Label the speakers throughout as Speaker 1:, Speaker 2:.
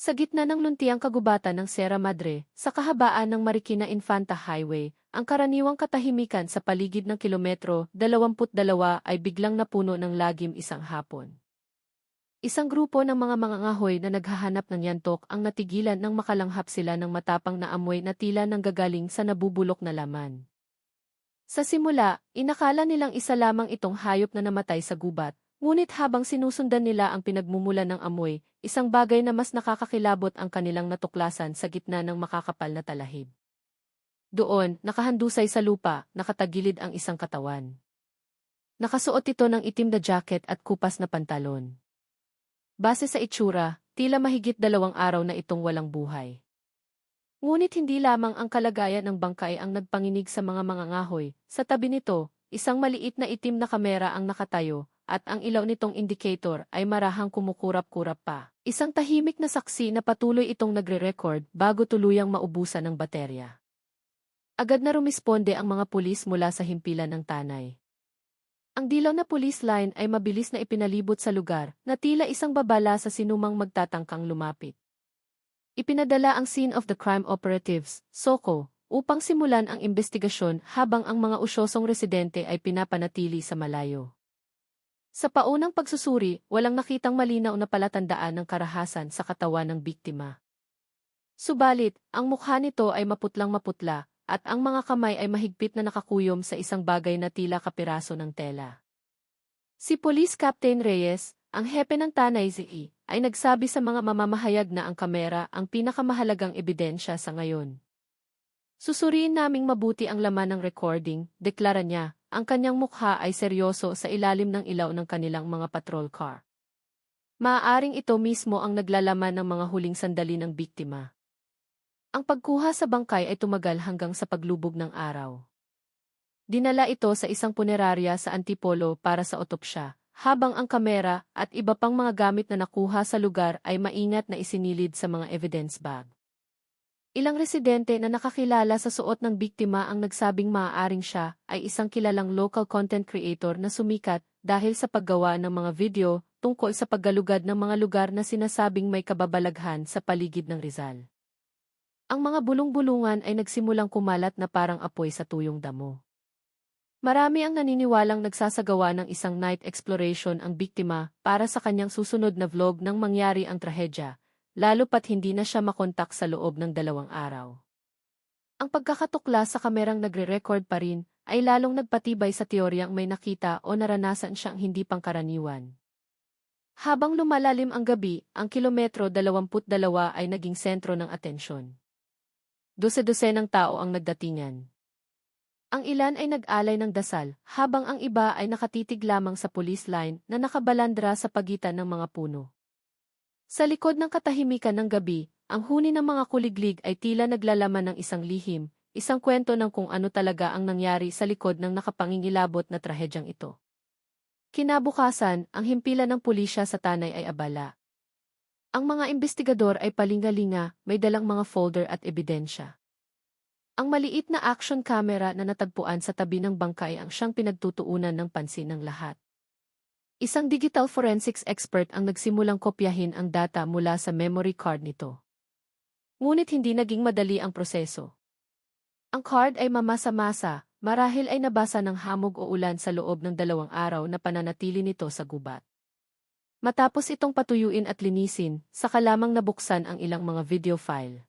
Speaker 1: Sa gitna ng luntiang kagubatan ng Sierra Madre, sa kahabaan ng Marikina Infanta Highway, ang karaniwang katahimikan sa paligid ng kilometro 22 ay biglang napuno ng lagim isang hapon. Isang grupo ng mga mangangahoy na naghahanap ng yantok ang natigilan nang makalanghap sila ng matapang na amoy na tila nanggagaling sa nabubulok na laman. Sa simula, inakala nilang isa lamang itong hayop na namatay sa gubat, ngunit habang sinusundan nila ang pinagmumulan ng amoy, isang bagay na mas nakakakilabot ang kanilang natuklasan sa gitna ng makakapal na talahib. Doon, nakahandusay sa lupa, nakatagilid ang isang katawan. Nakasuot ito ng itim na jacket at kupas na pantalon. Base sa itsura, tila mahigit 2 araw na itong walang buhay. Ngunit hindi lamang ang kalagayan ng bangkay ang nagpanginig sa mga mangangahoy. Sa tabi nito, isang maliit na itim na kamera ang nakatayo, at ang ilaw nitong indicator ay marahang kumukurap-kurap pa. Isang tahimik na saksi na patuloy itong nagre-record bago tuluyang maubusan ng baterya. Agad na rumisponde ang mga pulis mula sa himpilan ng tanay. Ang dilaw na police line ay mabilis na ipinalibot sa lugar na tila isang babala sa sinumang magtatangkang lumapit. Ipinadala ang Scene of the Crime Operatives, SOCO, upang simulan ang investigasyon habang ang mga usyosong residente ay pinapanatili sa malayo. Sa paunang pagsusuri, walang nakitang malinaw na palatandaan ng karahasan sa katawan ng biktima. Subalit, ang mukha nito ay maputlang-maputla, at ang mga kamay ay mahigpit na nakakuyom sa isang bagay na tila kapiraso ng tela. Si Police Captain Reyes, ang hepe ng Tanay ZE, ay nagsabi sa mga mamamahayag na ang kamera ang pinakamahalagang ebidensya sa ngayon. Susuriin naming mabuti ang laman ng recording, deklara niya, ang kanyang mukha ay seryoso sa ilalim ng ilaw ng kanilang mga patrol car. Maaaring ito mismo ang naglalaman ng mga huling sandali ng biktima. Ang pagkuha sa bangkay ay tumagal hanggang sa paglubog ng araw. Dinala ito sa isang punerarya sa Antipolo para sa otopsya, habang ang kamera at iba pang mga gamit na nakuha sa lugar ay maingat na isinilid sa mga evidence bag. Ilang residente na nakakilala sa suot ng biktima ang nagsabing maaaring siya ay isang kilalang local content creator na sumikat dahil sa paggawa ng mga video tungkol sa paggalugad ng mga lugar na sinasabing may kababalaghan sa paligid ng Rizal. Ang mga bulong-bulungan ay nagsimulang kumalat na parang apoy sa tuyong damo. Marami ang naniniwalang nagsasagawa ng isang night exploration ang biktima para sa kanyang susunod na vlog nang mangyari ang trahedya, lalo pat hindi na siya makontak sa loob ng 2 araw. Ang pagkakatukla sa kamerang nagre-record pa rin ay lalong nagpatibay sa teoryang may nakita o naranasan siyang hindi pangkaraniwan. Habang lumalalim ang gabi, ang kilometro 22 ay naging sentro ng atensyon. Dose-dosenang tao ang nagdatingan. Ang ilan ay nag-alay ng dasal, habang ang iba ay nakatitig lamang sa police line na nakabalandra sa pagitan ng mga puno. Sa likod ng katahimikan ng gabi, ang huni ng mga kuliglig ay tila naglalaman ng isang lihim, isang kwento ng kung ano talaga ang nangyari sa likod ng nakapangingilabot na trahedyang ito. Kinabukasan, ang himpilan ng pulisya sa Tanay ay abala. Ang mga investigador ay palingalinga, may dalang mga folder at ebidensya. Ang maliit na action camera na natagpuan sa tabi ng bangkay ang siyang pinagtutuunan ng pansin ng lahat. Isang digital forensics expert ang nagsimulang kopyahin ang data mula sa memory card nito. Ngunit hindi naging madali ang proseso. Ang card ay mamasa-masa, marahil ay nabasa ng hamog o ulan sa loob ng 2 araw na pananatili nito sa gubat. Matapos itong patuyuin at linisin, saka lamang nabuksan ang ilang mga video file.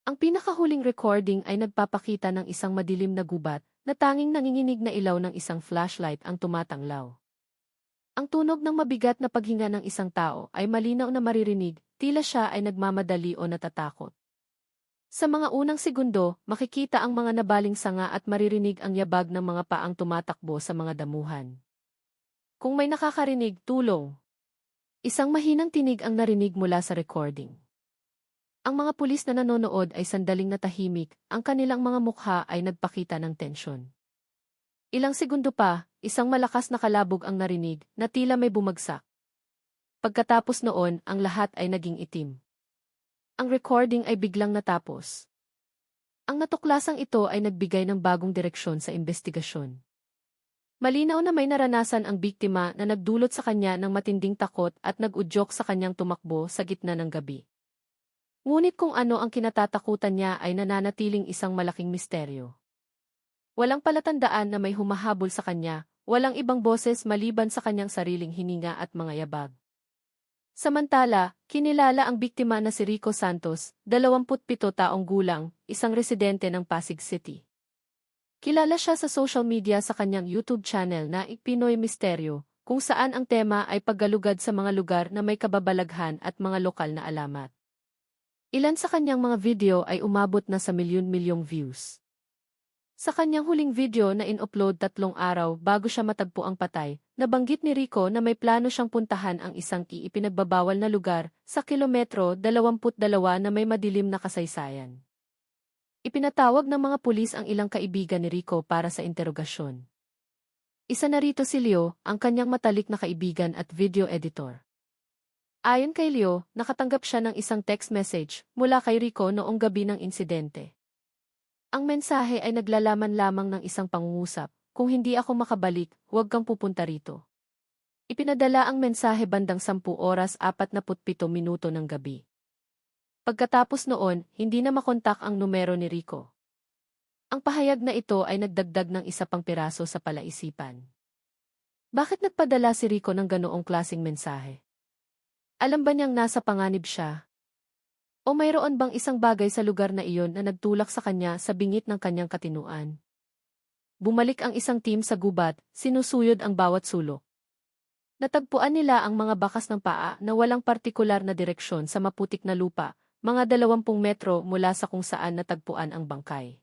Speaker 1: Ang pinakahuling recording ay nagpapakita ng isang madilim na gubat na tanging nanginginig na ilaw ng isang flashlight ang tumatanglaw. Ang tunog ng mabigat na paghinga ng isang tao ay malinaw na maririnig, tila siya ay nagmamadali o natatakot. Sa mga unang segundo, makikita ang mga nabaling sanga at maririnig ang yabag ng mga paang tumatakbo sa mga damuhan. Kung may nakakarinig, tulong. Isang mahinang tinig ang narinig mula sa recording. Ang mga pulis na nanonood ay sandaling natahimik, ang kanilang mga mukha ay nagpakita ng tensyon. Ilang segundo pa, isang malakas na kalabog ang narinig na tila may bumagsak. Pagkatapos noon, ang lahat ay naging itim. Ang recording ay biglang natapos. Ang natuklasang ito ay nagbigay ng bagong direksyon sa investigasyon. Malinaw na may naranasan ang biktima na nagdulot sa kanya ng matinding takot at nag-udyok sa kanyang tumakbo sa gitna ng gabi. Ngunit kung ano ang kinatatakutan niya ay nananatiling isang malaking misteryo. Walang palatandaan na may humahabol sa kanya, walang ibang boses maliban sa kanyang sariling hininga at mga yabag. Samantala, kinilala ang biktima na si Rico Santos, 27 taong gulang, isang residente ng Pasig City. Kilala siya sa social media sa kanyang YouTube channel na Pinoy Misteryo, kung saan ang tema ay paggalugad sa mga lugar na may kababalaghan at mga lokal na alamat. Ilan sa kanyang mga video ay umabot na sa milyon-milyong views. Sa kanyang huling video na in-upload 3 araw bago siya matagpo ang patay, nabanggit ni Rico na may plano siyang puntahan ang isang ipinagbabawal na lugar sa kilometro 22 na may madilim na kasaysayan. Ipinatawag ng mga pulis ang ilang kaibigan ni Rico para sa interogasyon. Isa na rito si Leo, ang kanyang matalik na kaibigan at video editor. Ayon kay Leo, nakatanggap siya ng isang text message mula kay Rico noong gabi ng insidente. Ang mensahe ay naglalaman lamang ng isang pangungusap, kung hindi ako makabalik, huwag kang pupunta rito. Ipinadala ang mensahe bandang 10:47 ng gabi. Pagkatapos noon, hindi na makontak ang numero ni Rico. Ang pahayag na ito ay nagdagdag ng isa pang piraso sa palaisipan. Bakit nagpadala si Rico ng ganoong klaseng mensahe? Alam ba niyang nasa panganib siya? O mayroon bang isang bagay sa lugar na iyon na nagtulak sa kanya sa bingit ng kanyang katinuan? Bumalik ang isang team sa gubat, sinusuyod ang bawat sulok. Natagpuan nila ang mga bakas ng paa na walang partikular na direksyon sa maputik na lupa, mga 20 metro mula sa kung saan natagpuan ang bangkay.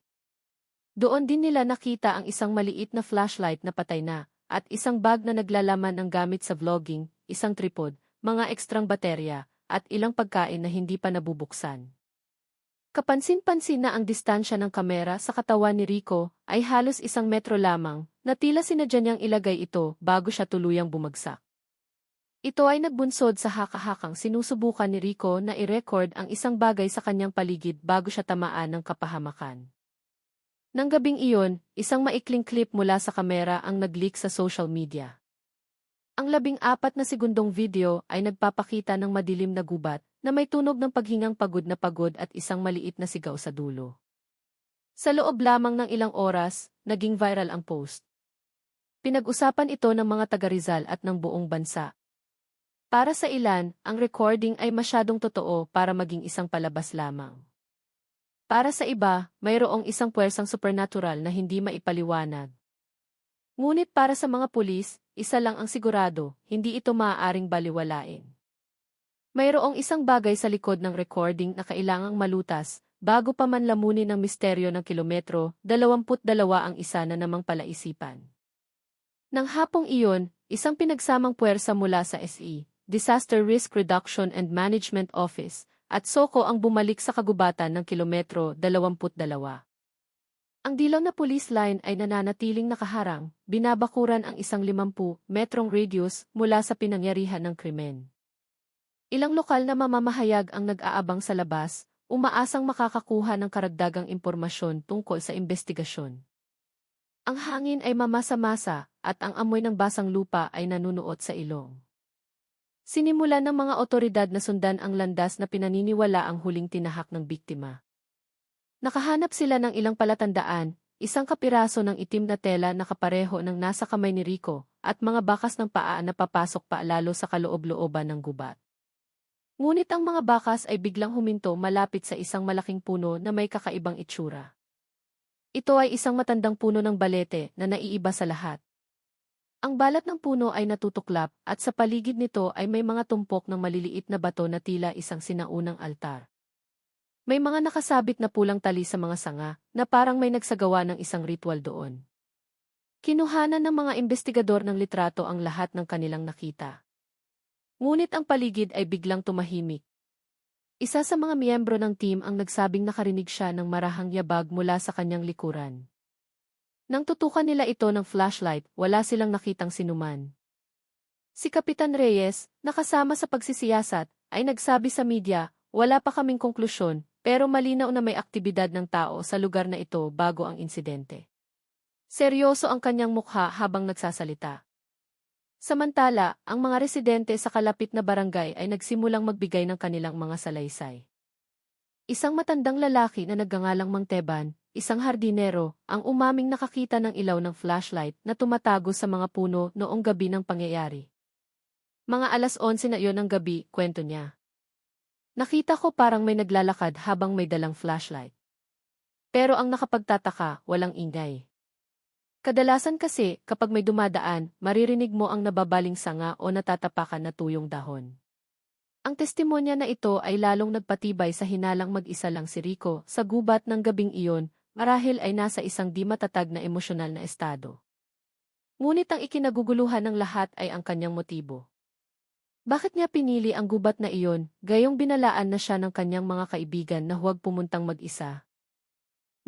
Speaker 1: Doon din nila nakita ang isang maliit na flashlight na patay na, at isang bag na naglalaman ng gamit sa vlogging, isang tripod, mga ekstrang baterya, at ilang pagkain na hindi pa nabubuksan. Kapansin-pansin na ang distansya ng kamera sa katawan ni Rico ay halos 1 metro lamang, na tila sinadya niyang ilagay ito bago siya tuluyang bumagsak. Ito ay nagbunsod sa haka-hakang sinusubukan ni Rico na i-record ang isang bagay sa kanyang paligid bago siya tamaan ng kapahamakan. Nang gabing iyon, isang maikling clip mula sa kamera ang nag-leak sa social media. Ang 14 na segundong video ay nagpapakita ng madilim na gubat na may tunog ng paghingang pagod na pagod at isang maliit na sigaw sa dulo. Sa loob lamang ng ilang oras, naging viral ang post. Pinag-usapan ito ng mga taga-Rizal at ng buong bansa. Para sa ilan, ang recording ay masyadong totoo para maging isang palabas lamang. Para sa iba, mayroong isang puwersang supernatural na hindi maipaliwanag. Ngunit para sa mga pulis, isa lang ang sigurado, hindi ito maaaring baliwalain. Mayroong isang bagay sa likod ng recording na kailangang malutas, bago pa man lamunin ng misteryo ng kilometro, 22 ang isa na namang palaisipan. Nang hapong iyon, isang pinagsamang puwersa mula sa SE, Disaster Risk Reduction and Management Office, at SOCO ang bumalik sa kagubatan ng kilometro 22. Ang dilaw na police line ay nananatiling nakaharang, binabakuran ang isang 50 metrong radius mula sa pinangyarihan ng krimen. Ilang lokal na mamamahayag ang nag-aabang sa labas, umaasang makakakuha ng karagdagang impormasyon tungkol sa investigasyon. Ang hangin ay mamasa-masa at ang amoy ng basang lupa ay nanunuot sa ilong. Sinimulan ng mga otoridad na sundan ang landas na pinaniniwala ang huling tinahak ng biktima. Nakahanap sila ng ilang palatandaan, isang kapiraso ng itim na tela na kapareho ng nasa kamay ni Rico, at mga bakas ng paa na papasok paalalo sa kaloob-looban ng gubat. Ngunit ang mga bakas ay biglang huminto malapit sa isang malaking puno na may kakaibang itsura. Ito ay isang matandang puno ng balete na naiiba sa lahat. Ang balat ng puno ay natutuklap at sa paligid nito ay may mga tumpok ng maliliit na bato na tila isang sinaunang altar. May mga nakasabit na pulang tali sa mga sanga na parang may nagsagawa ng isang ritual doon. Kinuhanan ng mga investigador ng litrato ang lahat ng kanilang nakita. Ngunit ang paligid ay biglang tumahimik. Isa sa mga miyembro ng team ang nagsabing nakarinig siya ng marahang yabag mula sa kanyang likuran. Nang tutukan nila ito ng flashlight, wala silang nakitang sinuman. Si Kapitan Reyes, nakasama sa pagsisiyasat, ay nagsabi sa media, "Wala pa kaming konklusyon, pero malinaw na may aktibidad ng tao sa lugar na ito bago ang insidente." Seryoso ang kanyang mukha habang nagsasalita. Samantala, ang mga residente sa kalapit na barangay ay nagsimulang magbigay ng kanilang mga salaysay. Isang matandang lalaki na nagngangalang Mang Teban, isang hardinero, ang umaming nakakita ng ilaw ng flashlight na tumatago sa mga puno noong gabi ng pangyayari. Mga alas 11 na iyon ng gabi, kwento niya. Nakita ko parang may naglalakad habang may dalang flashlight. Pero ang nakapagtataka, walang ingay. Kadalasan kasi, kapag may dumadaan, maririnig mo ang nababaling sanga o natatapakan na tuyong dahon. Ang testimonya na ito ay lalong nagpatibay sa hinalang mag-isa lang si Rico sa gubat ng gabing iyon, marahil ay nasa isang di matatag na emosyonal na estado. Ngunit ang ikinaguguluhan ng lahat ay ang kanyang motibo. Bakit niya pinili ang gubat na iyon, gayong binalaan na siya ng kanyang mga kaibigan na huwag pumuntang mag-isa?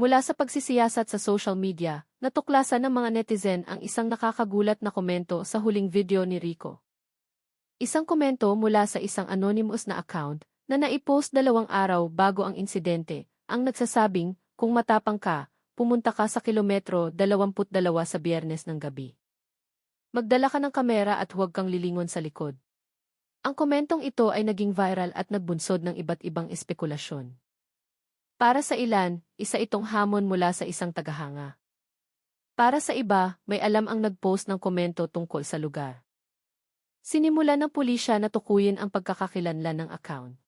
Speaker 1: Mula sa pagsisiyasat sa social media, natuklasan ng mga netizen ang isang nakakagulat na komento sa huling video ni Rico. Isang komento mula sa isang anonymous na account na naipost 2 araw bago ang insidente, ang nagsasabing, kung matapang ka, pumunta ka sa kilometro 22 sa Biyernes ng gabi. Magdala ka ng kamera at huwag kang lilingon sa likod. Ang komentong ito ay naging viral at nagbunsod ng iba't ibang espekulasyon. Para sa ilan, isa itong hamon mula sa isang tagahanga. Para sa iba, may alam ang nag-post ng komento tungkol sa lugar. Sinimulan ng pulisya na tukuyin ang pagkakakilanlan ng account.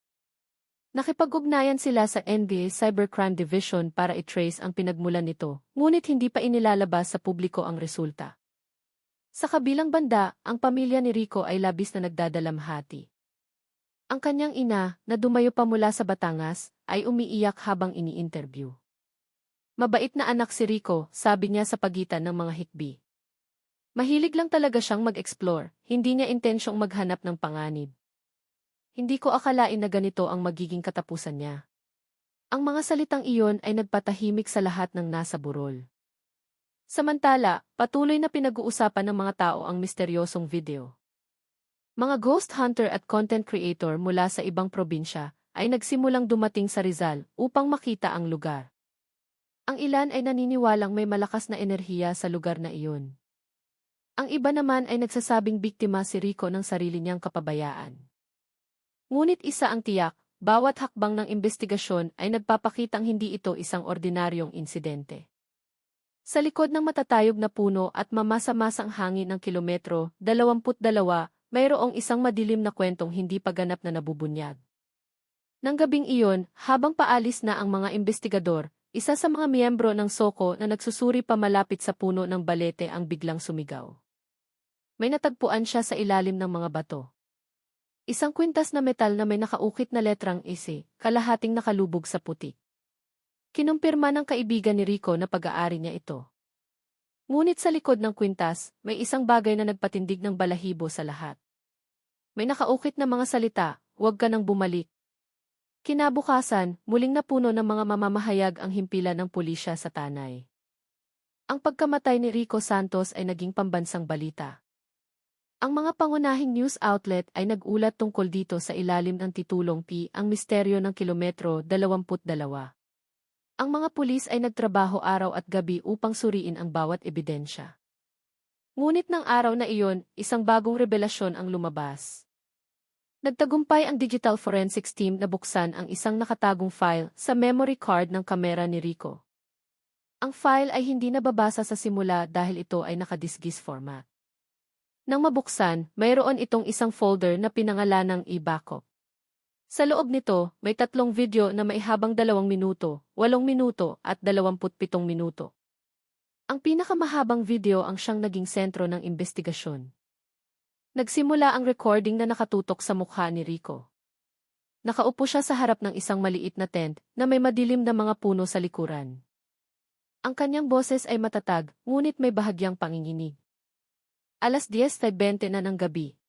Speaker 1: Nakipag-ugnayan sila sa NBA Cybercrime Division para i-trace ang pinagmulan nito, ngunit hindi pa inilalabas sa publiko ang resulta. Sa kabilang banda, ang pamilya ni Rico ay labis na nagdadalamhati. Ang kanyang ina, na dumayo pa mula sa Batangas, ay umiiyak habang ini-interview. Mabait na anak si Rico, sabi niya sa pagitan ng mga hikbi. Mahilig lang talaga siyang mag-explore, hindi niya intensyong maghanap ng panganib. Hindi ko akalain na ganito ang magiging katapusan niya. Ang mga salitang iyon ay nagpatahimik sa lahat ng nasa burol. Samantala, patuloy na pinag-uusapan ng mga tao ang misteryosong video. Mga ghost hunter at content creator mula sa ibang probinsya ay nagsimulang dumating sa Rizal upang makita ang lugar. Ang ilan ay naniniwalang may malakas na enerhiya sa lugar na iyon. Ang iba naman ay nagsasabing biktima si Rico ng sarili niyang kapabayaan. Ngunit isa ang tiyak, bawat hakbang ng investigasyon ay nagpapakitang hindi ito isang ordinaryong insidente. Sa likod ng matatayog na puno at mamasa-masang hangin ng kilometro 22, mayroong isang madilim na kwentong hindi pa ganap na nabubunyag. Nang gabing iyon, habang paalis na ang mga investigador, isa sa mga miyembro ng Soko na nagsusuri pa malapit sa puno ng balete ang biglang sumigaw. May natagpuan siya sa ilalim ng mga bato. Isang kwintas na metal na may nakaukit na letrang S, kalahating nakalubog sa putik. Kinumpirma ng kaibigan ni Rico na pag-aari niya ito. Ngunit sa likod ng kwintas, may isang bagay na nagpatindig ng balahibo sa lahat. May nakaukit na mga salita, huwag ka nang bumalik. Kinabukasan, muling napuno ng mga mamamahayag ang himpilan ng pulisya sa Tanay. Ang pagkamatay ni Rico Santos ay naging pambansang balita. Ang mga pangunahing news outlet ay nag-ulat tungkol dito sa ilalim ng titulong P, ang misteryo ng kilometro 22. Ang mga pulis ay nagtrabaho araw at gabi upang suriin ang bawat ebidensya. Ngunit ng araw na iyon, isang bagong revelasyon ang lumabas. Nagtagumpay ang digital forensics team na buksan ang isang nakatagong file sa memory card ng kamera ni Rico. Ang file ay hindi nababasa sa simula dahil ito ay nakadisgis format. Nang mabuksan, mayroon itong isang folder na pinangalanang e-backup. Sa loob nito, may 3 video na maihabang 2 minuto, 8 minuto at 27 minuto. Ang pinakamahabang video ang siyang naging sentro ng investigasyon. Nagsimula ang recording na nakatutok sa mukha ni Rico. Nakaupo siya sa harap ng isang maliit na tent na may madilim na mga puno sa likuran. Ang kanyang boses ay matatag, ngunit may bahagyang panginginig. Alas 10:20 na ng gabi.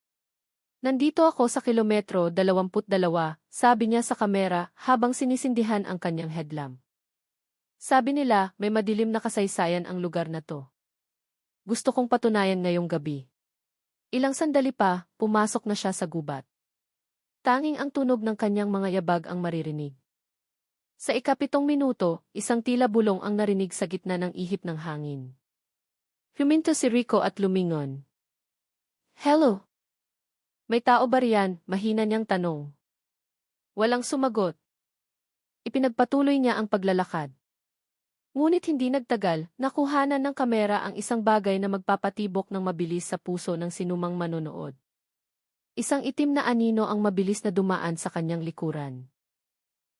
Speaker 1: Nandito ako sa kilometro 22, sabi niya sa kamera habang sinisindihan ang kanyang headlamp. Sabi nila, may madilim na kasaysayan ang lugar na to. Gusto kong patunayan ngayong gabi. Ilang sandali pa, pumasok na siya sa gubat. Tanging ang tunog ng kanyang mga yabag ang maririnig. Sa ika-7 minuto, isang tila bulong ang narinig sa gitna ng ihip ng hangin. Huminto si Rico at lumingon. Hello? May tao ba riyan? Mahina niyang tanong. Walang sumagot. Ipinagpatuloy niya ang paglalakad. Ngunit hindi nagtagal, nakuhanan ng kamera ang isang bagay na magpapatibok ng mabilis sa puso ng sinumang manonood. Isang itim na anino ang mabilis na dumaan sa kanyang likuran.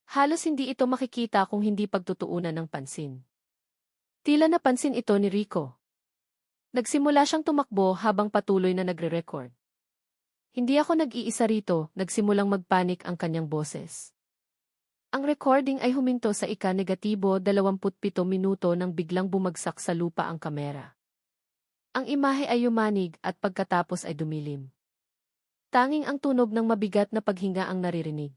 Speaker 1: Halos hindi ito makikita kung hindi pagtutuunan ng pansin. Tila napansin ito ni Rico. Nagsimula siyang tumakbo habang patuloy na nagre-record. Hindi ako nag-iisa rito, nagsimulang magpanik ang kanyang boses. Ang recording ay huminto sa ika-27 minuto nang biglang bumagsak sa lupa ang kamera. Ang imahe ay yumanig at pagkatapos ay dumilim. Tanging ang tunog ng mabigat na paghinga ang naririnig.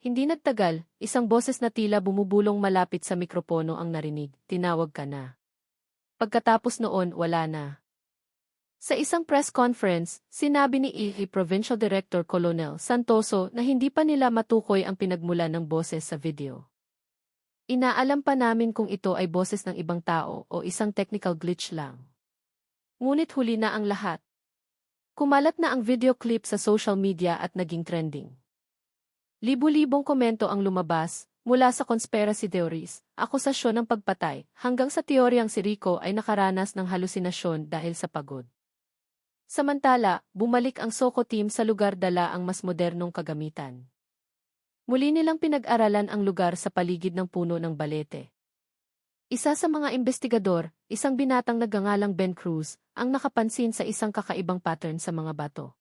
Speaker 1: Hindi nagtagal, isang boses na tila bumubulong malapit sa mikropono ang narinig, "Tinawag ka na." Pagkatapos noon, wala na. Sa isang press conference, sinabi ni EE Provincial Director Colonel Santoso na hindi pa nila matukoy ang pinagmulan ng boses sa video. "Inaalam pa namin kung ito ay boses ng ibang tao o isang technical glitch lang." Ngunit huli na ang lahat. Kumalat na ang video clip sa social media at naging trending. Libu-libong komento ang lumabas, mula sa conspiracy theories, akusasyon ng pagpatay, hanggang sa teoryang si Rico ay nakaranas ng halusinasyon dahil sa pagod. Samantala, bumalik ang Soco team sa lugar dala ang mas modernong kagamitan. Muli nilang pinag-aralan ang lugar sa paligid ng puno ng balete. Isa sa mga investigador, isang binatang nagngangalang Ben Cruz, ang nakapansin sa isang kakaibang pattern sa mga bato.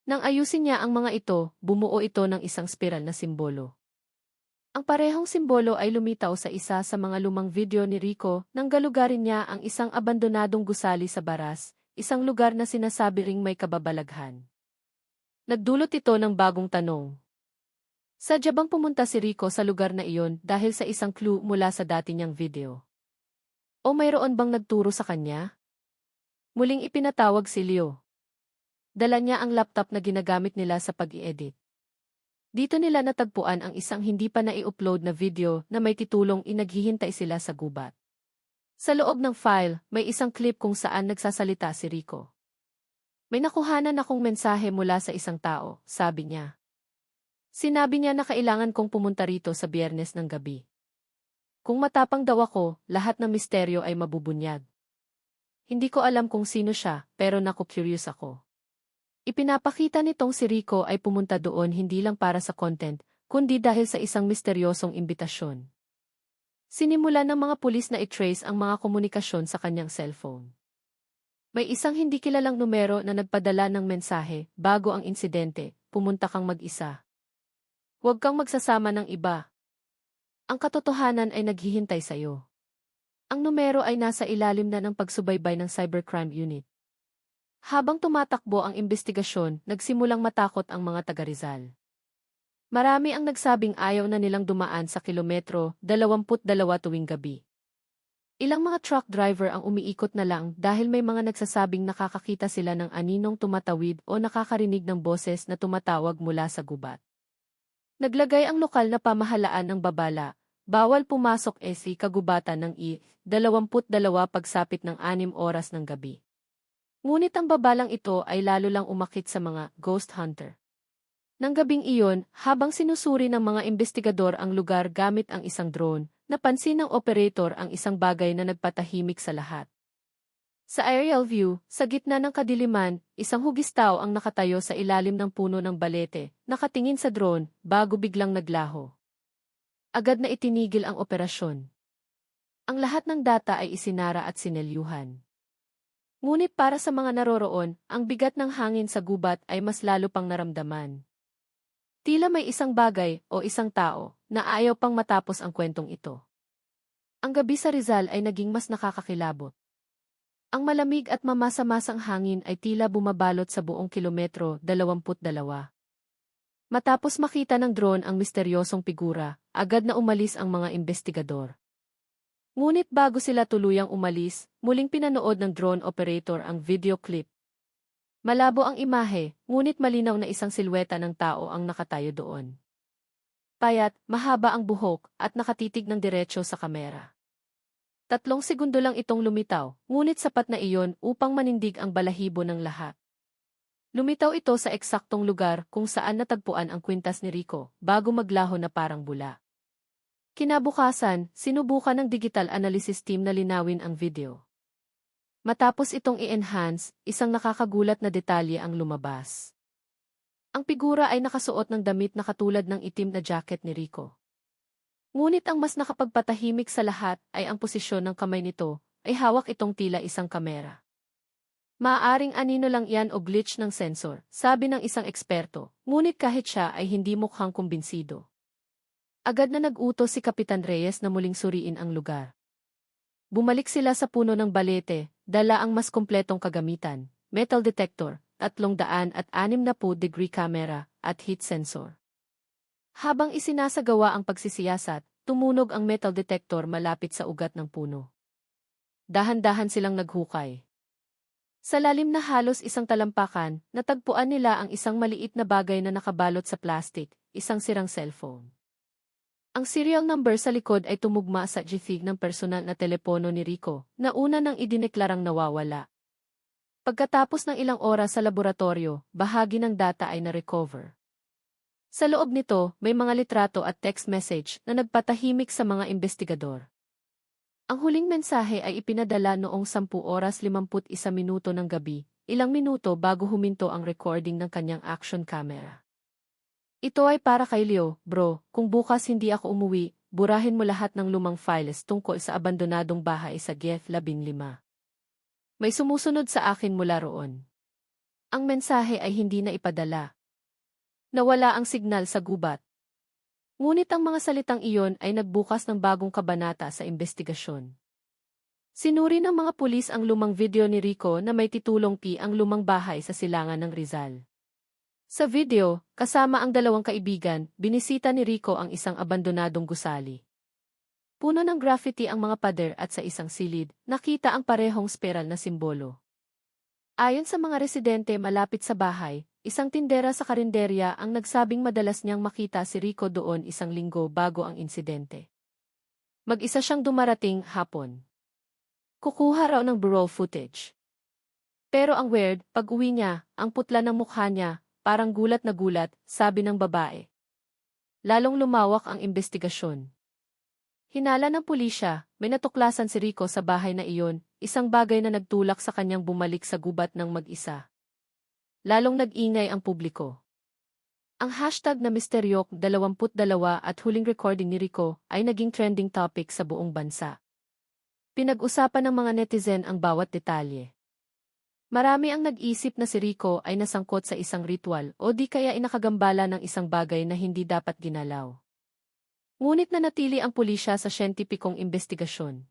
Speaker 1: Nang ayusin niya ang mga ito, bumuo ito ng isang spiral na simbolo. Ang parehong simbolo ay lumitaw sa isa sa mga lumang video ni Rico nang galugarin niya ang isang abandonadong gusali sa Baras, isang lugar na sinasabi ring may kababalaghan. Nagdulot ito ng bagong tanong. Sadya bang pumunta si Rico sa lugar na iyon dahil sa isang clue mula sa dati niyang video? O mayroon bang nagturo sa kanya? Muling ipinatawag si Leo. Dala niya ang laptop na ginagamit nila sa pag-i-edit. Dito nila natagpuan ang isang hindi pa na-i-upload na video na may titulong "Inaghihintay sila sa gubat." Sa loob ng file, may isang clip kung saan nagsasalita si Rico. "May nakuhanan akong mensahe mula sa isang tao," sabi niya. "Sinabi niya na kailangan kong pumunta rito sa Biyernes ng gabi. Kung matapang daw ako, lahat ng misteryo ay mabubunyag. Hindi ko alam kung sino siya, pero naku-curious ako." Ipinapakita nitong si Rico ay pumunta doon hindi lang para sa content, kundi dahil sa isang misteryosong imbitasyon. Sinimula ng mga pulis na i-trace ang mga komunikasyon sa kanyang cellphone. May isang hindi kilalang numero na nagpadala ng mensahe, "Bago ang insidente, pumunta kang mag-isa. Huwag kang magsasama ng iba. Ang katotohanan ay naghihintay sa'yo." Ang numero ay nasa ilalim na ng pagsubaybay ng Cybercrime Unit. Habang tumatakbo ang investigasyon, nagsimulang matakot ang mga taga-Rizal. Marami ang nagsabing ayaw na nilang dumaan sa kilometro 22 tuwing gabi. Ilang mga truck driver ang umiikot na lang dahil may mga nagsasabing nakakakita sila ng aninong tumatawid o nakakarinig ng boses na tumatawag mula sa gubat. Naglagay ang lokal na pamahalaan ng babala, bawal pumasok sa kagubatan ng I-22 pagsapit ng 6 oras ng gabi. Ngunit ang babalang ito ay lalo lang umakit sa mga ghost hunter. Nang gabing iyon, habang sinusuri ng mga investigador ang lugar gamit ang isang drone, napansin ng operator ang isang bagay na nagpatahimik sa lahat. Sa aerial view, sa gitna ng kadiliman, isang hugistaw ang nakatayo sa ilalim ng puno ng balete, nakatingin sa drone, bago biglang naglaho. Agad na itinigil ang operasyon. Ang lahat ng data ay isinara at sinelyuhan. Ngunit para sa mga naroroon, ang bigat ng hangin sa gubat ay mas lalo pang naramdaman. Tila may isang bagay o isang tao na ayaw pang matapos ang kwentong ito. Ang gabi sa Rizal ay naging mas nakakakilabot. Ang malamig at mamasa-masang hangin ay tila bumabalot sa buong kilometro 22. Matapos makita ng drone ang misteryosong figura, agad na umalis ang mga investigador. Ngunit bago sila tuluyang umalis, muling pinanood ng drone operator ang video clip. Malabo ang imahe, ngunit malinaw na isang silweta ng tao ang nakatayo doon. Payat, mahaba ang buhok, at nakatitig ng diretsyo sa kamera. 3 segundo lang itong lumitaw, ngunit sapat na iyon upang manindig ang balahibo ng lahat. Lumitaw ito sa eksaktong lugar kung saan natagpuan ang kwintas ni Rico, bago maglaho na parang bula. Kinabukasan, sinubukan ng digital analysis team na linawin ang video. Matapos itong i-enhance, isang nakakagulat na detalye ang lumabas. Ang figura ay nakasuot ng damit na katulad ng itim na jacket ni Rico. Ngunit ang mas nakapagpatahimik sa lahat ay ang posisyon ng kamay nito, ay hawak itong tila isang kamera. Maaaring anino lang iyan o glitch ng sensor, sabi ng isang eksperto, ngunit kahit siya ay hindi mukhang kumbinsido. Agad na nag-utos si Kapitan Reyes na muling suriin ang lugar. Bumalik sila sa puno ng balete, dala ang mas kumpletong kagamitan, metal detector, 360-degree camera, at heat sensor. Habang isinasagawa ang pagsisiyasat, tumunog ang metal detector malapit sa ugat ng puno. Dahan-dahan silang naghukay. Sa lalim na halos isang talampakan, natagpuan nila ang isang maliit na bagay na nakabalot sa plastic, isang sirang cellphone. Ang serial number sa likod ay tumugma sa GFIG ng personal na telepono ni Rico, na una nang idineklarang nawawala. Pagkatapos ng ilang oras sa laboratorio, bahagi ng data ay na-recover. Sa loob nito, may mga litrato at text message na nagpatahimik sa mga investigador. Ang huling mensahe ay ipinadala noong 10:51 ng gabi, ilang minuto bago huminto ang recording ng kanyang action camera. Ito ay para kay Leo, bro, kung bukas hindi ako umuwi, burahin mo lahat ng lumang files tungkol sa abandonadong bahay sa GF-15. May sumusunod sa akin mula roon. Ang mensahe ay hindi na ipadala. Nawala ang signal sa gubat. Ngunit ang mga salitang iyon ay nagbukas ng bagong kabanata sa investigasyon. Sinuri ng mga pulis ang lumang video ni Rico na may titulong P ang lumang bahay sa silangan ng Rizal. Sa video, kasama ang dalawang kaibigan, binisita ni Rico ang isang abandonadong gusali. Puno ng graffiti ang mga pader at sa isang silid, nakita ang parehong spiral na simbolo. Ayon sa mga residente malapit sa bahay, isang tindera sa karinderya ang nagsabing madalas niyang makita si Rico doon isang linggo bago ang insidente. Mag-isa siyang dumarating hapon. Kukuha raw ng bureau footage. Pero ang weird, pag-uwi niya, ang putla ng mukha niya, parang gulat na gulat, sabi ng babae. Lalong lumawak ang investigasyon. Hinala ng pulisya, may natuklasan si Rico sa bahay na iyon, isang bagay na nagtulak sa kanyang bumalik sa gubat ng mag-isa. Lalong nag-ingay ang publiko. Ang hashtag na Misteryok 22 at huling recording ni Rico ay naging trending topic sa buong bansa. Pinag-usapan ng mga netizen ang bawat detalye. Marami ang nag-isip na si Rico ay nasangkot sa isang ritual o di kaya inakagambala ng isang bagay na hindi dapat ginalaw. Ngunit nanatili ang pulisya sa siyentipikong investigasyon.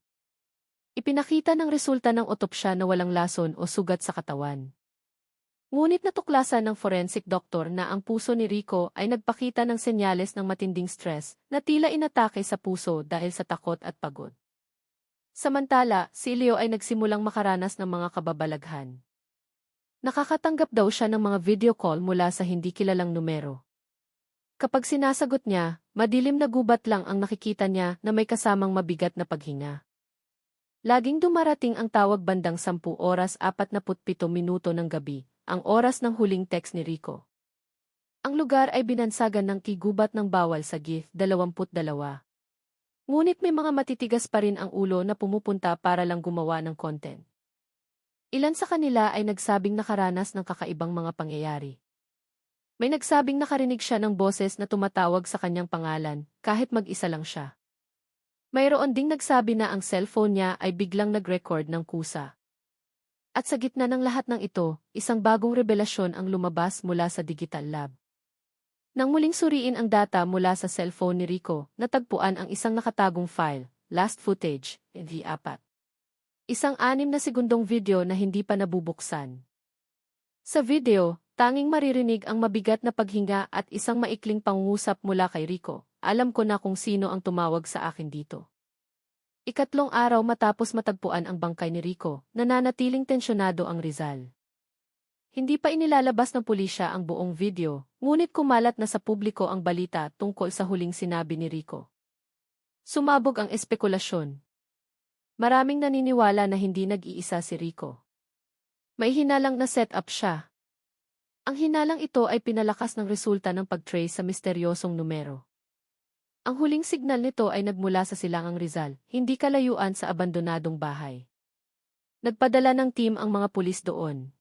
Speaker 1: Ipinakita ng resulta ng otopsya na walang lason o sugat sa katawan. Ngunit natuklasan ng forensic doctor na ang puso ni Rico ay nagpakita ng senyales ng matinding stress na tila inatake sa puso dahil sa takot at pagod. Samantala, si Leo ay nagsimulang makaranas ng mga kababalaghan. Nakakatanggap daw siya ng mga video call mula sa hindi kilalang numero. Kapag sinasagot niya, madilim na gubat lang ang nakikita niya na may kasamang mabigat na paghinga. Laging dumarating ang tawag bandang 10:47 ng gabi, ang oras ng huling text ni Rico. Ang lugar ay binansagan ng kigubat ng bawal sa GF-22. Ngunit may mga matitigas pa rin ang ulo na pumupunta para lang gumawa ng content. Ilan sa kanila ay nagsabing nakaranas ng kakaibang mga pangyayari. May nagsabing nakarinig siya ng boses na tumatawag sa kanyang pangalan, kahit mag-isa lang siya. Mayroon ding nagsabi na ang cellphone niya ay biglang nag-record ng kusa. At sa gitna ng lahat ng ito, isang bagong revelasyon ang lumabas mula sa digital lab. Nang muling suriin ang data mula sa cellphone ni Rico, natagpuan ang isang nakatagong file, last footage, V4. Isang 6 na segundong video na hindi pa nabubuksan. Sa video, tanging maririnig ang mabigat na paghinga at isang maikling pangungusap mula kay Rico. Alam ko na kung sino ang tumawag sa akin dito. Ikatlong araw matapos matagpuan ang bangkay ni Rico, nananatiling tensyonado ang Rizal. Hindi pa inilalabas ng pulisya ang buong video, ngunit kumalat na sa publiko ang balita tungkol sa huling sinabi ni Rico. Sumabog ang espekulasyon. Maraming naniniwala na hindi nag-iisa si Rico. May hinalang na set-up siya. Ang hinalang ito ay pinalakas ng resulta ng pag-trace sa misteryosong numero. Ang huling signal nito ay nagmula sa Silangang Rizal, hindi kalayuan sa abandonadong bahay. Nagpadala ng team ang mga pulis doon.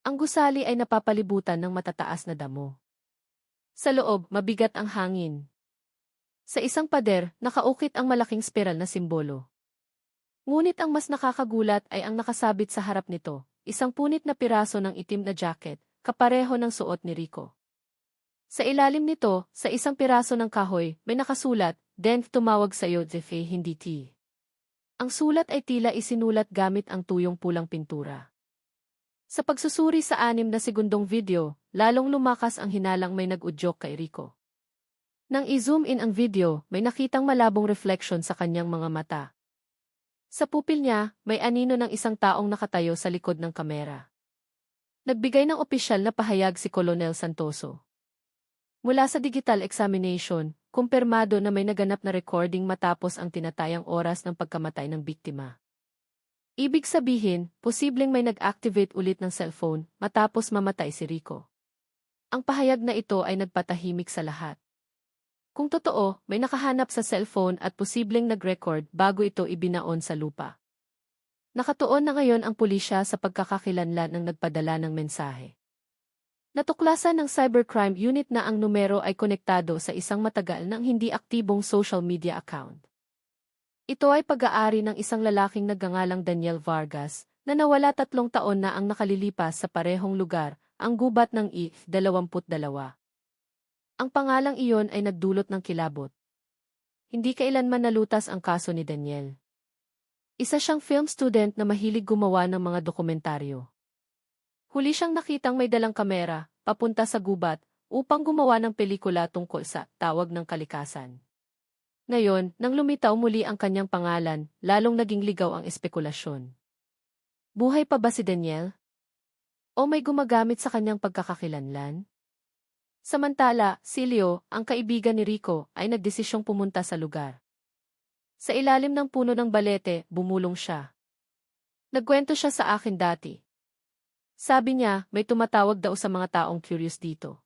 Speaker 1: Ang gusali ay napapalibutan ng matataas na damo. Sa loob, mabigat ang hangin. Sa isang pader, nakaukit ang malaking spiral na simbolo. Ngunit ang mas nakakagulat ay ang nakasabit sa harap nito, isang punit na piraso ng itim na jacket, kapareho ng suot ni Rico. Sa ilalim nito, sa isang piraso ng kahoy, may nakasulat, "Dent tumawag sa'yo, Zefe, hindi T." Ang sulat ay tila isinulat gamit ang tuyong pulang pintura. Sa pagsusuri sa 6 na segundong video, lalong lumakas ang hinalang may nag-udyok kay Rico. Nang i-zoom in ang video, may nakitang malabong reflection sa kanyang mga mata. Sa pupil niya, may anino ng isang taong nakatayo sa likod ng kamera. Nagbigay ng opisyal na pahayag si Colonel Santoso. Mula sa digital examination, kumpirmado na may naganap na recording matapos ang tinatayang oras ng pagkamatay ng biktima. Ibig sabihin, posibleng may nag-activate ulit ng cellphone matapos mamatay si Rico. Ang pahayag na ito ay nagpatahimik sa lahat. Kung totoo, may nakahanap sa cellphone at posibleng nag-record bago ito ibinaon sa lupa. Nakatuon na ngayon ang pulisya sa pagkakakilanlan ng nagpadala ng mensahe. Natuklasan ng Cybercrime Unit na ang numero ay konektado sa isang matagal nang hindi aktibong social media account. Ito ay pag-aari ng isang lalaking nagngangalang Daniel Vargas, na nawala 3 taon na ang nakalilipas sa parehong lugar, ang gubat ng I-22. Ang pangalang iyon ay nagdulot ng kilabot. Hindi kailanman nalutas ang kaso ni Daniel. Isa siyang film student na mahilig gumawa ng mga dokumentaryo. Huli siyang nakitang may dalang kamera, papunta sa gubat, upang gumawa ng pelikula tungkol sa tawag ng kalikasan. Ngayon, nang lumitaw muli ang kanyang pangalan, lalong naging ligaw ang espekulasyon. Buhay pa ba si Daniel? O may gumagamit sa kanyang pagkakakilanlan? Samantala, si Leo, ang kaibigan ni Rico, ay nagdesisyong pumunta sa lugar. Sa ilalim ng puno ng balete, bumulong siya. Nagkwento siya sa akin dati. Sabi niya, may tumatawag daw sa mga taong curious dito.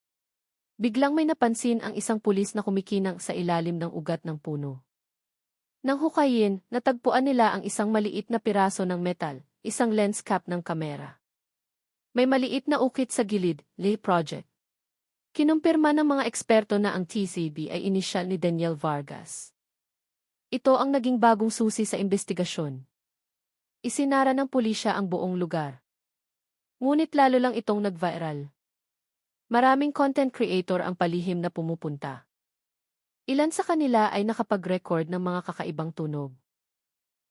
Speaker 1: Biglang may napansin ang isang pulis na kumikinang sa ilalim ng ugat ng puno. Nang hukayin, natagpuan nila ang isang maliit na piraso ng metal, isang lens cap ng kamera. May maliit na ukit sa gilid, Lee Project. Kinumpirma ng mga eksperto na ang TCB ay inisyal ni Daniel Vargas. Ito ang naging bagong susi sa investigasyon. Isinara ng pulisya ang buong lugar. Ngunit lalo lang itong nag-viral. Maraming content creator ang palihim na pumupunta. Ilan sa kanila ay nakapag-record ng mga kakaibang tunog.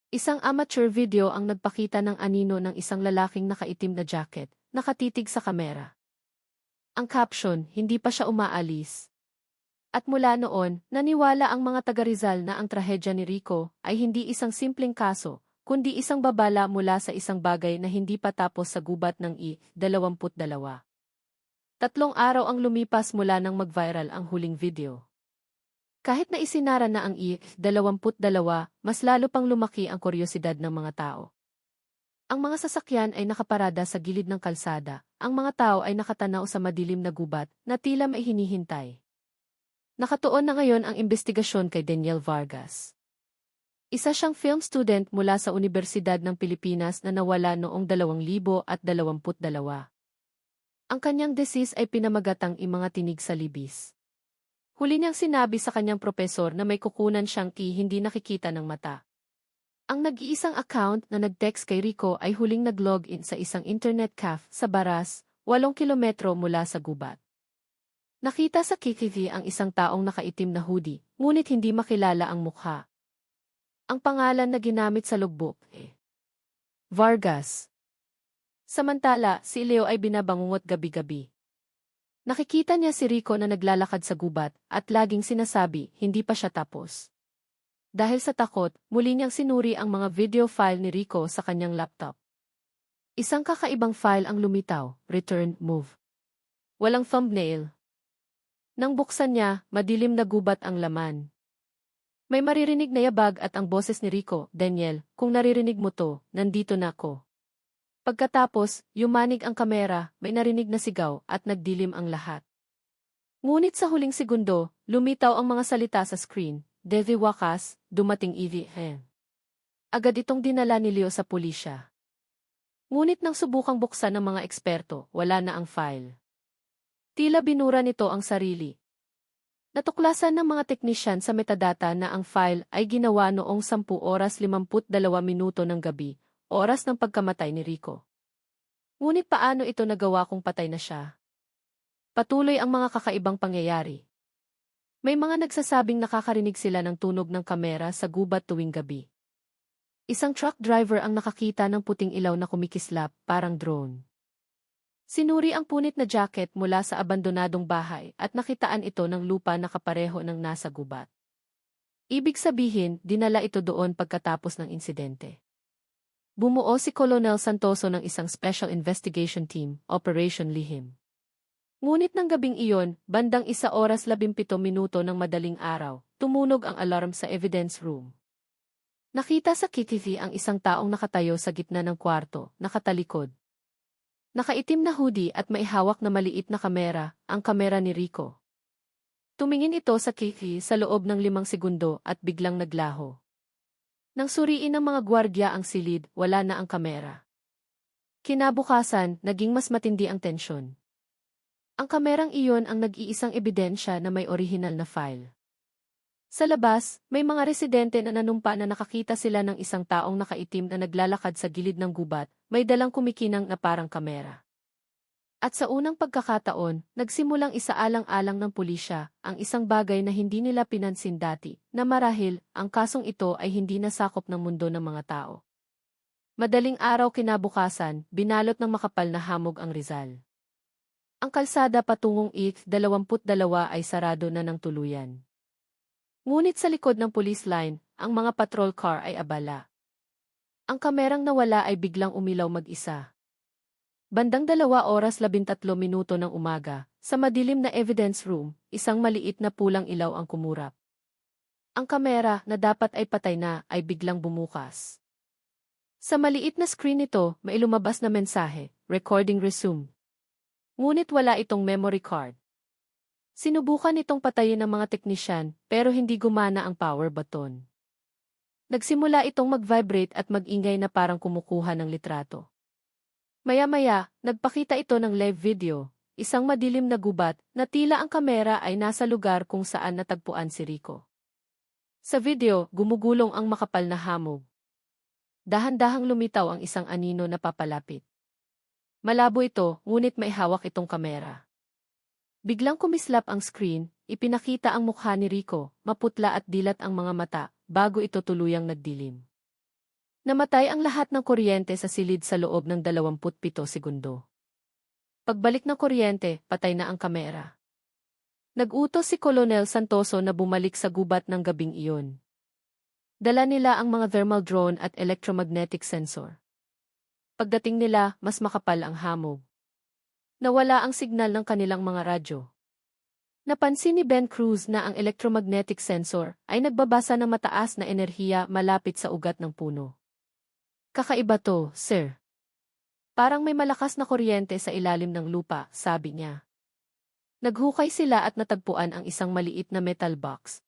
Speaker 1: Isang amateur video ang nagpakita ng anino ng isang lalaking nakaitim na jacket, nakatitig sa kamera. Ang caption, hindi pa siya umaalis. At mula noon, naniwala ang mga taga-Rizal na ang trahedya ni Rico ay hindi isang simpleng kaso, kundi isang babala mula sa isang bagay na hindi pa tapos sa gubat ng I-22. 3 araw ang lumipas mula nang mag-viral ang huling video. Kahit na isinara na ang I-22, mas lalo pang lumaki ang kuryosidad ng mga tao. Ang mga sasakyan ay nakaparada sa gilid ng kalsada, ang mga tao ay nakatanaw sa madilim na gubat na tila may hinihintay. Nakatuon na ngayon ang investigasyon kay Daniel Vargas. Isa siyang film student mula sa Universidad ng Pilipinas na nawala noong 2022. Ang kanyang thesis ay pinamagatang "Mga tinig sa libis." Huli niyang sinabi sa kanyang propesor na may kukunan siyang hindi nakikita ng mata. Ang nag-iisang account na nag-text kay Rico ay huling nag-login sa isang internet cafe sa Baras, 8 kilometro mula sa gubat. Nakita sa KTV ang isang taong nakaitim na hoodie, ngunit hindi makilala ang mukha. Ang pangalan na ginamit sa logbook, Vargas. Samantala, si Leo ay binabangungot gabi-gabi. Nakikita niya si Rico na naglalakad sa gubat at laging sinasabi, hindi pa siya tapos. Dahil sa takot, muli niyang sinuri ang mga video file ni Rico sa kanyang laptop. Isang kakaibang file ang lumitaw, return move. Walang thumbnail. Nang buksan niya, madilim na gubat ang laman. May maririnig na yabag at ang boses ni Rico, "Daniel, kung naririnig mo to, nandito na ako." Pagkatapos, yumanig ang kamera, may narinig na sigaw at nagdilim ang lahat. Ngunit sa huling segundo, lumitaw ang mga salita sa screen. Devi wakas, dumating EVM. Agad itong dinala ni Leo sa pulisya. Ngunit nang subukang buksan ng mga eksperto, wala na ang file. Tila binura nito ang sarili. Natuklasan ng mga teknisyan sa metadata na ang file ay ginawa noong 10:52 ng gabi, oras ng pagkamatay ni Rico. Ngunit paano ito nagawa kung patay na siya? Patuloy ang mga kakaibang pangyayari. May mga nagsasabing nakakarinig sila ng tunog ng kamera sa gubat tuwing gabi. Isang truck driver ang nakakita ng puting ilaw na kumikislap, parang drone. Sinuri ang punit na jacket mula sa abandonadong bahay at nakitaan ito ng lupa na kapareho ng nasa gubat. Ibig sabihin, dinala ito doon pagkatapos ng insidente. Bumuo si Colonel Santoso ng isang Special Investigation Team, Operation Lihim. Ngunit ng gabing iyon, bandang 1:17 ng madaling araw, tumunog ang alarm sa evidence room. Nakita sa CCTV ang isang taong nakatayo sa gitna ng kwarto, nakatalikod. Nakaitim na hoodie at may hawak na maliit na kamera, ang kamera ni Rico. Tumingin ito sa CCTV sa loob ng 5 segundo at biglang naglaho. Nang suriin ng mga gwardya ang silid, wala na ang kamera. Kinabukasan, naging mas matindi ang tensyon. Ang kamerang iyon ang nag-iisang ebidensya na may orihinal na file. Sa labas, may mga residente na nanumpa na nakakita sila ng isang taong nakaitim na naglalakad sa gilid ng gubat, may dalang kumikinang na parang kamera. At sa unang pagkakataon, nagsimulang isaalang-alang ng pulisya ang isang bagay na hindi nila pinansin dati, na marahil, ang kasong ito ay hindi nasakop ng mundo ng mga tao. Madaling araw kinabukasan, binalot ng makapal na hamog ang Rizal. Ang kalsada patungong I-22 ay sarado na ng tuluyan. Ngunit sa likod ng police line, ang mga patrol car ay abala. Ang kamerang nawala ay biglang umilaw mag-isa. Bandang 2:13 ng umaga, sa madilim na evidence room, isang maliit na pulang ilaw ang kumurap. Ang kamera, na dapat ay patay na, ay biglang bumukas. Sa maliit na screen nito, may lumabas na mensahe, recording resumed. Ngunit wala itong memory card. Sinubukan itong patayin ng mga teknisyan, pero hindi gumana ang power button. Nagsimula itong mag-vibrate at mag-ingay na parang kumukuha ng litrato. Maya-maya, nagpakita ito ng live video, isang madilim na gubat, na tila ang kamera ay nasa lugar kung saan natagpuan si Rico. Sa video, gumugulong ang makapal na hamog. Dahan-dahang lumitaw ang isang anino na papalapit. Malabo ito, ngunit may hawak itong kamera. Biglang kumislap ang screen, ipinakita ang mukha ni Rico, maputla at dilat ang mga mata, bago ito tuluyang nagdilim. Namatay ang lahat ng kuryente sa silid sa loob ng 27 segundo. Pagbalik ng kuryente, patay na ang kamera. Nag-utos si Colonel Santoso na bumalik sa gubat ng gabing iyon. Dala nila ang mga thermal drone at electromagnetic sensor. Pagdating nila, mas makapal ang hamog. Nawala ang signal ng kanilang mga radyo. Napansin ni Ben Cruz na ang electromagnetic sensor ay nagbabasa ng mataas na enerhiya malapit sa ugat ng puno. Kakaiba to, sir. Parang may malakas na kuryente sa ilalim ng lupa, sabi niya. Naghukay sila at natagpuan ang isang maliit na metal box.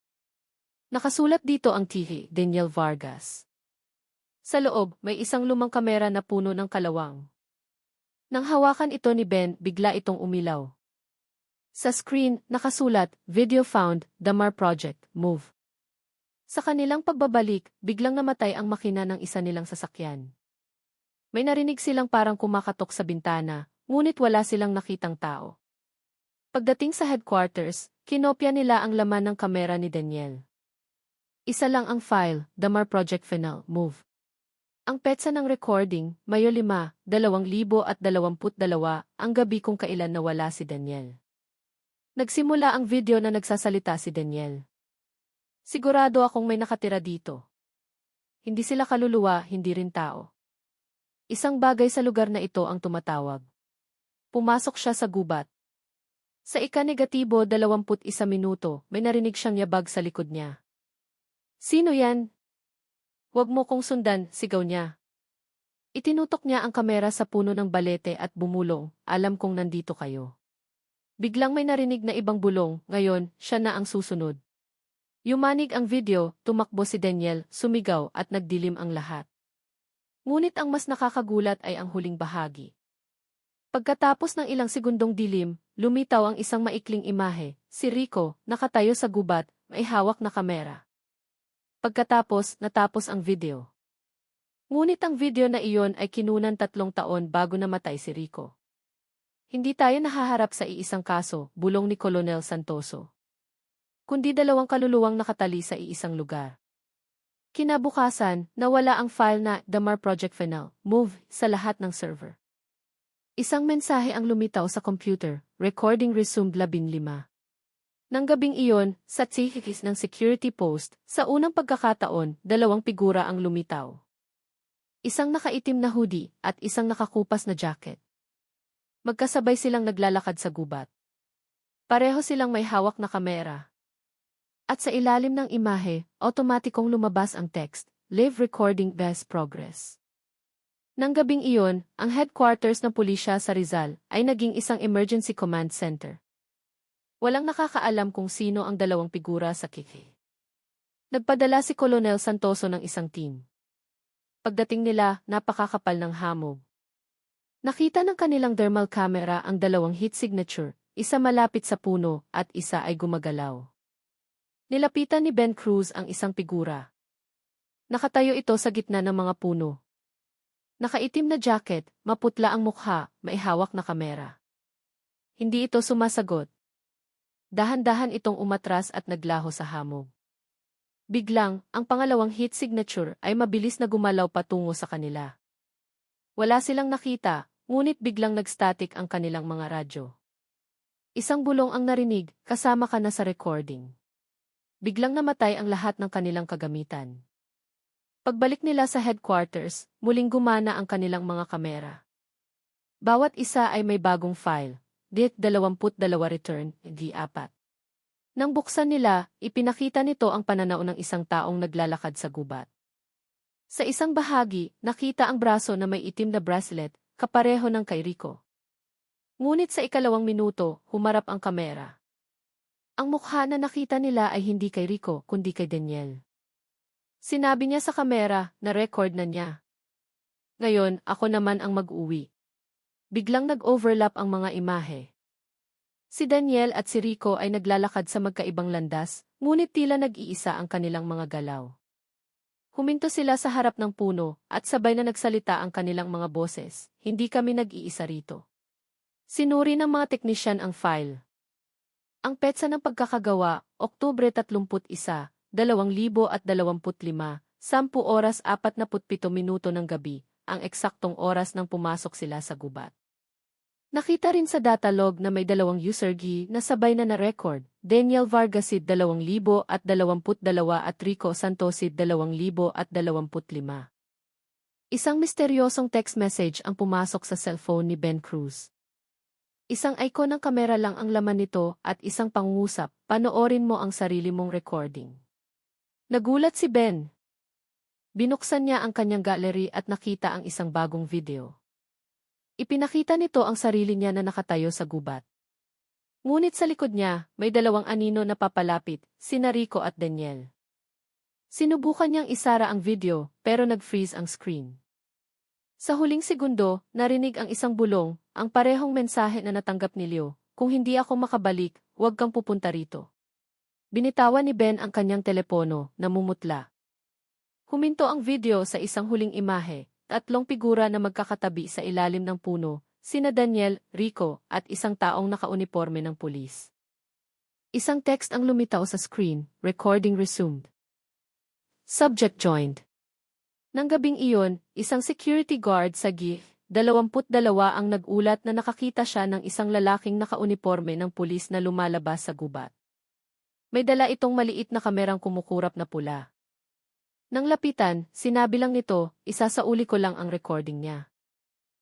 Speaker 1: Nakasulat dito ang tihi, Daniel Vargas. Sa loob, may isang lumang kamera na puno ng kalawang. Nang hawakan ito ni Ben, bigla itong umilaw. Sa screen, nakasulat, Video found, Damar Project, move. Sa kanilang pagbabalik, biglang namatay ang makina ng isa nilang sasakyan. May narinig silang parang kumakatok sa bintana, ngunit wala silang nakitang tao. Pagdating sa headquarters, kinopya nila ang laman ng kamera ni Daniel. Isa lang ang file, Damar Project Final, move. Ang petsa ng recording, Mayo 5, 2022, ang gabi kung kailan nawala si Daniel. Nagsimula ang video na nagsasalita si Daniel. Sigurado akong may nakatira dito. Hindi sila kaluluwa, hindi rin tao. Isang bagay sa lugar na ito ang tumatawag. Pumasok siya sa gubat. Sa ika-21 minuto, may narinig siyang yabag sa likod niya. Sino yan? Huwag mo kong sundan, sigaw niya. Itinutok niya ang kamera sa puno ng balete at bumulong, alam kong nandito kayo. Biglang may narinig na ibang bulong, ngayon, siya na ang susunod. Yumanig ang video, tumakbo si Daniel, sumigaw at nagdilim ang lahat. Ngunit ang mas nakakagulat ay ang huling bahagi. Pagkatapos ng ilang segundong dilim, lumitaw ang isang maikling imahe, si Rico, nakatayo sa gubat, may hawak na kamera. Pagkatapos, natapos ang video. Ngunit ang video na iyon ay kinunan 3 taon bago namatay si Rico. Hindi tayo nahaharap sa iisang kaso, bulong ni Colonel Santoso. Kundi 2 kaluluwang nakatali sa iisang lugar. Kinabukasan, nawala ang file na Damar Project Final, move, sa lahat ng server. Isang mensahe ang lumitaw sa computer, recording resumed 15. Nang gabing iyon, sa tsihikis ng security post, sa unang pagkakataon, 2 figura ang lumitaw. Isang nakaitim na hoodie at isang nakakupas na jacket. Magkasabay silang naglalakad sa gubat. Pareho silang may hawak na kamera. At sa ilalim ng imahe, otomatikong lumabas ang text, live recording best progress. Nang gabing iyon, ang headquarters ng pulisya sa Rizal ay naging isang emergency command center. Walang nakakaalam kung sino ang 2 figura sa kiki. Nagpadala si Colonel Santoso ng isang team. Pagdating nila, napakakapal ng hamog. Nakita ng kanilang thermal camera ang 2 heat signature, isa malapit sa puno at isa ay gumagalaw. Nilapitan ni Ben Cruz ang isang figura. Nakatayo ito sa gitna ng mga puno. Nakaitim na jacket, maputla ang mukha, may hawak na kamera. Hindi ito sumasagot. Dahan-dahan itong umatras at naglaho sa hamog. Biglang, ang pangalawang heat signature ay mabilis na gumalaw patungo sa kanila. Wala silang nakita, ngunit biglang nag-static ang kanilang mga radyo. Isang bulong ang narinig, kasama ka na sa recording. Biglang namatay ang lahat ng kanilang kagamitan. Pagbalik nila sa headquarters, muling gumana ang kanilang mga kamera. Bawat isa ay may bagong file, DIT-22 return, D4. Nang buksan nila, ipinakita nito ang pananaw ng isang taong naglalakad sa gubat. Sa isang bahagi, nakita ang braso na may itim na bracelet, kapareho ng kay Rico. Ngunit sa 2 minuto, humarap ang kamera. Ang mukha na nakita nila ay hindi kay Rico, kundi kay Daniel. Sinabi niya sa kamera na record na niya. Ngayon, ako naman ang mag-uwi. Biglang nag-overlap ang mga imahe. Si Daniel at si Rico ay naglalakad sa magkaibang landas, ngunit tila nag-iisa ang kanilang mga galaw. Huminto sila sa harap ng puno, at sabay na nagsalita ang kanilang mga boses, hindi kami nag-iisa rito. Sinuri ng mga teknisyan ang file. Ang petsa ng pagkakagawa, Oktubre 31, 2025, 10 oras 47 minuto ng gabi, ang eksaktong oras nang pumasok sila sa gubat. Nakita rin sa data log na may 2 user key na sabay na na-record, Daniel Vargasid 2022 at Rico Santosid 2025. Isang misteryosong text message ang pumasok sa cellphone ni Ben Cruz. Isang icon ng kamera lang ang laman nito at isang pangungusap, panoorin mo ang sarili mong recording. Nagulat si Ben. Binuksan niya ang kanyang gallery at nakita ang isang bagong video. Ipinakita nito ang sarili niya na nakatayo sa gubat. Ngunit sa likod niya, may 2 anino na papalapit, sina Rico at Daniel. Sinubukan niyang isara ang video, pero nag-freeze ang screen. Sa huling segundo, narinig ang isang bulong, ang parehong mensahe na natanggap ni Leo, kung hindi ako makabalik, huwag kang pupunta rito. Binitawan ni Ben ang kanyang telepono, namumutla. Huminto ang video sa isang huling imahe, 3 figura na magkakatabi sa ilalim ng puno, sina Daniel, Rico, at isang taong nakauniporme ng pulis. Isang text ang lumitaw sa screen, recording resumed. Subject joined. Nang gabing iyon, isang security guard sa GIF, 22 ang nag-ulat na nakakita siya ng isang lalaking nakauniporme ng pulis na lumalabas sa gubat. May dala itong maliit na kamerang kumukurap na pula. Nang lapitan, sinabi lang nito, isasauli ko lang ang recording niya.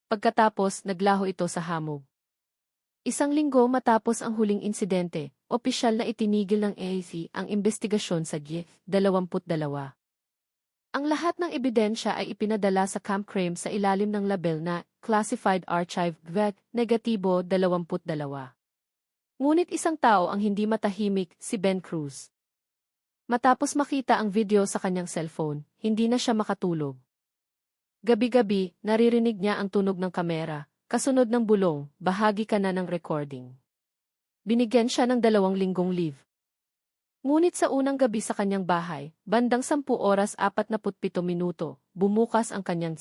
Speaker 1: Pagkatapos, naglaho ito sa hamog. Isang linggo matapos ang huling insidente, opisyal na itinigil ng AAC ang investigasyon sa GIF, 22. Ang lahat ng ebidensya ay ipinadala sa Camp Crame sa ilalim ng label na Classified Archive VEC, negatibo 22. Ngunit isang tao ang hindi matahimik, si Ben Cruz. Matapos makita ang video sa kanyang cellphone, hindi na siya makatulog. Gabi-gabi, naririnig niya ang tunog ng kamera, kasunod ng bulong, bahagi ka na ng recording. Binigyan siya ng 2 linggong leave. Ngunit sa unang gabi sa kanyang bahay, bandang 10:47, bumukas ang kanyang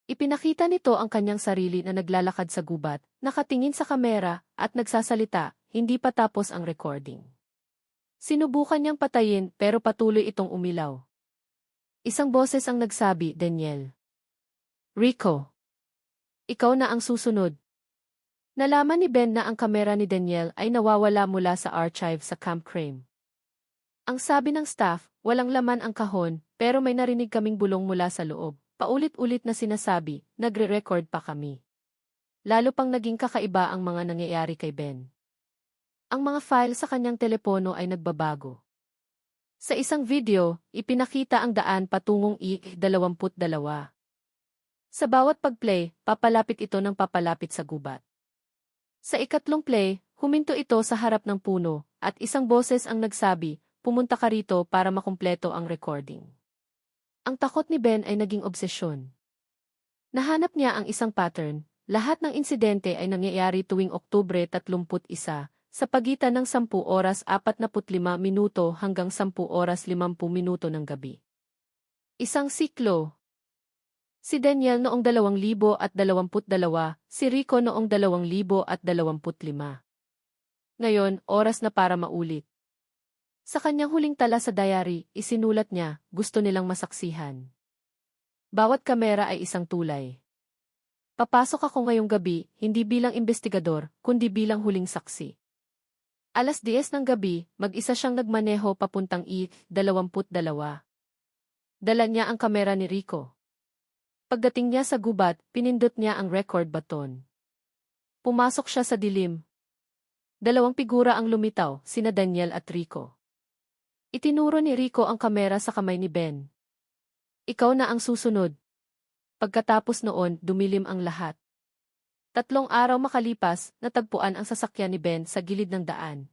Speaker 1: Ipinakita nito ang kanyang sarili na naglalakad sa gubat, nakatingin sa kamera, at nagsasalita, hindi pa tapos ang recording. Sinubukan niyang patayin pero patuloy itong umilaw. Isang boses ang nagsabi, Daniel. Rico. Ikaw na ang susunod. Nalaman ni Ben na ang kamera ni Daniel ay nawawala mula sa archive sa Camp Crame. Ang sabi ng staff, walang laman ang kahon, pero may narinig kaming bulong mula sa loob. Paulit-ulit na sinasabi, nagre-record pa kami. Lalo pang naging kakaiba ang mga nangyayari kay Ben. Ang mga file sa kanyang telepono ay nagbabago. Sa isang video, ipinakita ang daan patungong I-22. Sa bawat pag-play, papalapit ito ng papalapit sa gubat. Sa ikatlong play, huminto ito sa harap ng puno, at isang boses ang nagsabi, pumunta ka rito para makumpleto ang recording. Ang takot ni Ben ay naging obsesyon. Nahanap niya ang isang pattern, lahat ng insidente ay nangyayari tuwing Oktubre 31, sa pagitan ng 10:45 hanggang 10:50 ng gabi. Isang siklo. Si Daniel noong 2022, si Rico noong 2025. Ngayon, oras na para maulit. Sa kanyang huling tala sa diary, isinulat niya, gusto nilang masaksihan. Bawat kamera ay isang tulay. Papasok ako ngayong gabi, hindi bilang investigador, kundi bilang huling saksi. 10:00 ng gabi, mag-isa siyang nagmaneho papuntang I-22. Dala niya ang kamera ni Rico. Pagdating niya sa gubat, pinindot niya ang record button. Pumasok siya sa dilim. 2 figura ang lumitaw, sina Daniel at Rico. Itinuro ni Rico ang kamera sa kamay ni Ben. Ikaw na ang susunod. Pagkatapos noon, dumilim ang lahat. 3 araw makalipas, natagpuan ang sasakyan ni Ben sa gilid ng daan.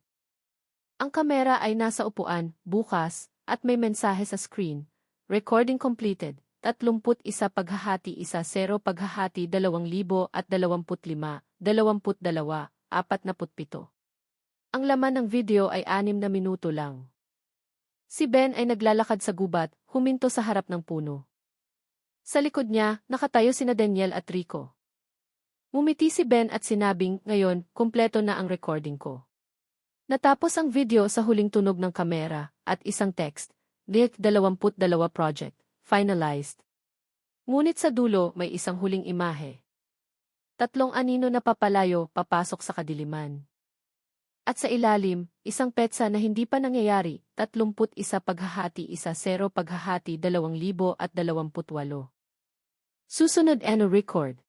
Speaker 1: Ang kamera ay nasa upuan, bukas, at may mensahe sa screen. Recording completed. 31 paghahati 10 paghahati 2025, 22, 47. Ang laman ng video ay 6 na minuto lang. Si Ben ay naglalakad sa gubat, huminto sa harap ng puno. Sa likod niya, nakatayo sina Daniel at Rico. Ngumiti si Ben at sinabing, ngayon, kumpleto na ang recording ko. Natapos ang video sa huling tunog ng kamera, at isang text, DIC-22 project. Finalized. Ngunit sa dulo may isang huling imahe. 3 anino na papalayo papasok sa kadiliman. At sa ilalim, isang petsa na hindi pa nangyayari, 31 paghahati 10 paghahati 2028. Susunod record.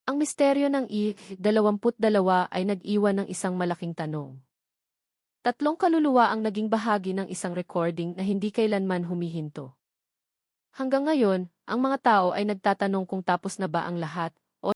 Speaker 1: Ang misteryo ng I-22 ay nag-iwan ng isang malaking tanong. 3 kaluluwa ang naging bahagi ng isang recording na hindi kailanman humihinto. Hanggang ngayon, ang mga tao ay nagtatanong kung tapos na ba ang lahat